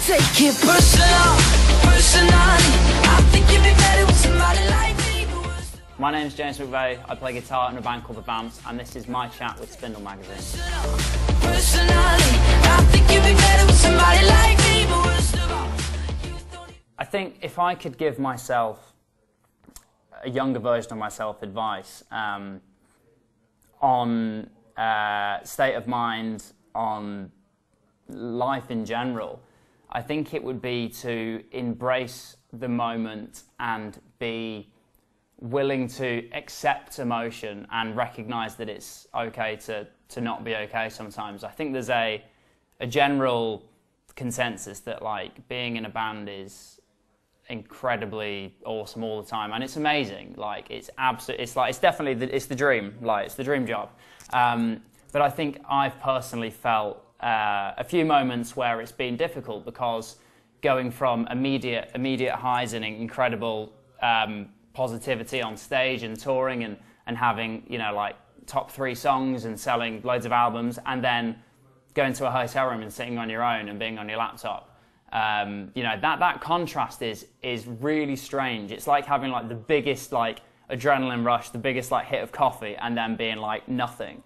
take it personal, personally. I think you'd be better with somebody like me. My name's James McVey, I play guitar in a band called the Vamps, and this is my chat with Spindle Magazine. Personally, I think you'd be better with somebody like me, but worst of all, I think if I could give myself, a younger version of myself, advice on state of mind, on life in general, I think it would be to embrace the moment and be willing to accept emotion and recognise that it's okay to not be okay sometimes. I think there's a general consensus that like being in a band is incredibly awesome all the time, and it's amazing. Like it's definitely it's the dream. Like it's the dream job. But I think I've personally felt a few moments where it's been difficult because going from immediate highs and incredible positivity on stage and touring and having, you know, like top 3 songs and selling loads of albums, and then going to a hotel room and sitting on your own and being on your laptop. You know, that contrast is really strange. It's like having like the biggest like adrenaline rush, the biggest like hit of coffee, and then being like nothing.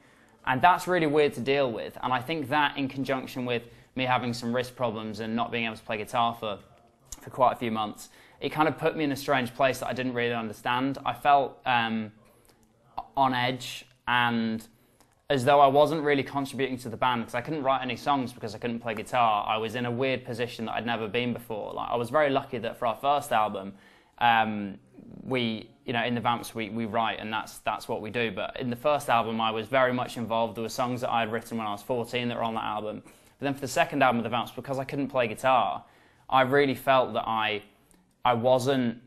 And that's really weird to deal with. And I think that in conjunction with me having some wrist problems and not being able to play guitar for quite a few months, it kind of put me in a strange place that I didn't really understand. I felt on edge and as though I wasn't really contributing to the band because I couldn't write any songs because I couldn't play guitar. I was in a weird position that I'd never been before. Like I was very lucky that for our first album, we, you know, in the Vamps we write, and that's what we do. But in the first album I was very much involved. There were songs that I had written when I was 14 that were on that album. But then for the second album of the Vamps, because I couldn't play guitar, I really felt that I wasn't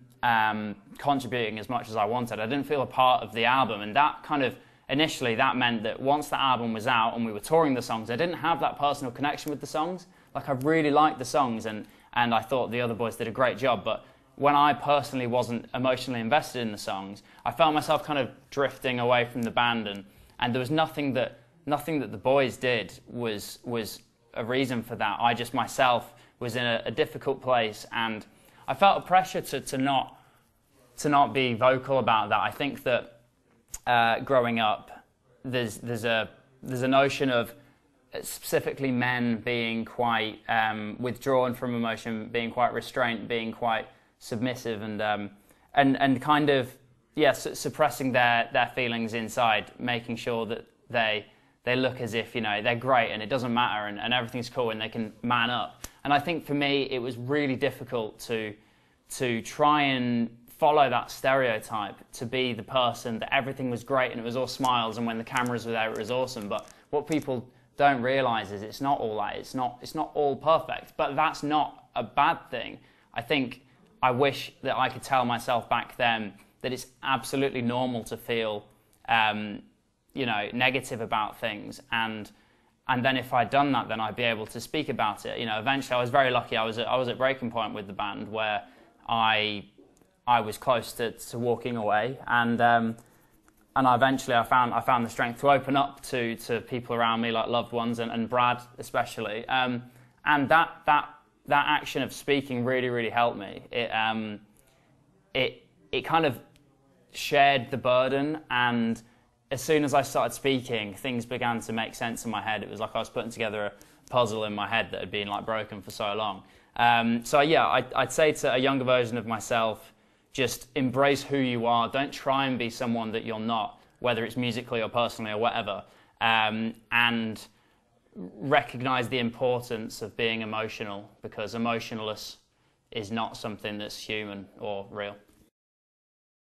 contributing as much as I wanted. I didn't feel a part of the album, and that kind of, initially that meant that once the album was out and we were touring the songs, I didn't have that personal connection with the songs. Like I really liked the songs and I thought the other boys did a great job, but when I personally wasn't emotionally invested in the songs, I felt myself kind of drifting away from the band, and there was nothing that the boys did was a reason for that. I just myself was in a difficult place, and I felt a pressure to not be vocal about that. I think that growing up, there's a notion of specifically men being quite withdrawn from emotion, being quite restrained, being quite submissive, and kind of suppressing their feelings inside, making sure that they look as if, you know, they're great and it doesn't matter and everything's cool and they can man up. And I think for me it was really difficult to try and follow that stereotype, to be the person that everything was great and it was all smiles and when the cameras were there it was awesome. But what people don't realise is it's not all that. It's not all perfect, but that's not a bad thing. I think I wish that I could tell myself back then that it's absolutely normal to feel you know, negative about things, and then if I'd done that, then I'd be able to speak about it. You know, eventually I was very lucky. I was at breaking point with the band where I was close to walking away, and eventually I found the strength to open up to people around me, like loved ones and Brad especially, and that action of speaking really helped me. It kind of shared the burden, and as soon as I started speaking, things began to make sense in my head. It was like I was putting together a puzzle in my head that had been like broken for so long. So yeah, I'd say to a younger version of myself, just embrace who you are. Don't try and be someone that you're not, whether it's musically or personally or whatever. And recognize the importance of being emotional, because emotionless is not something that's human or real.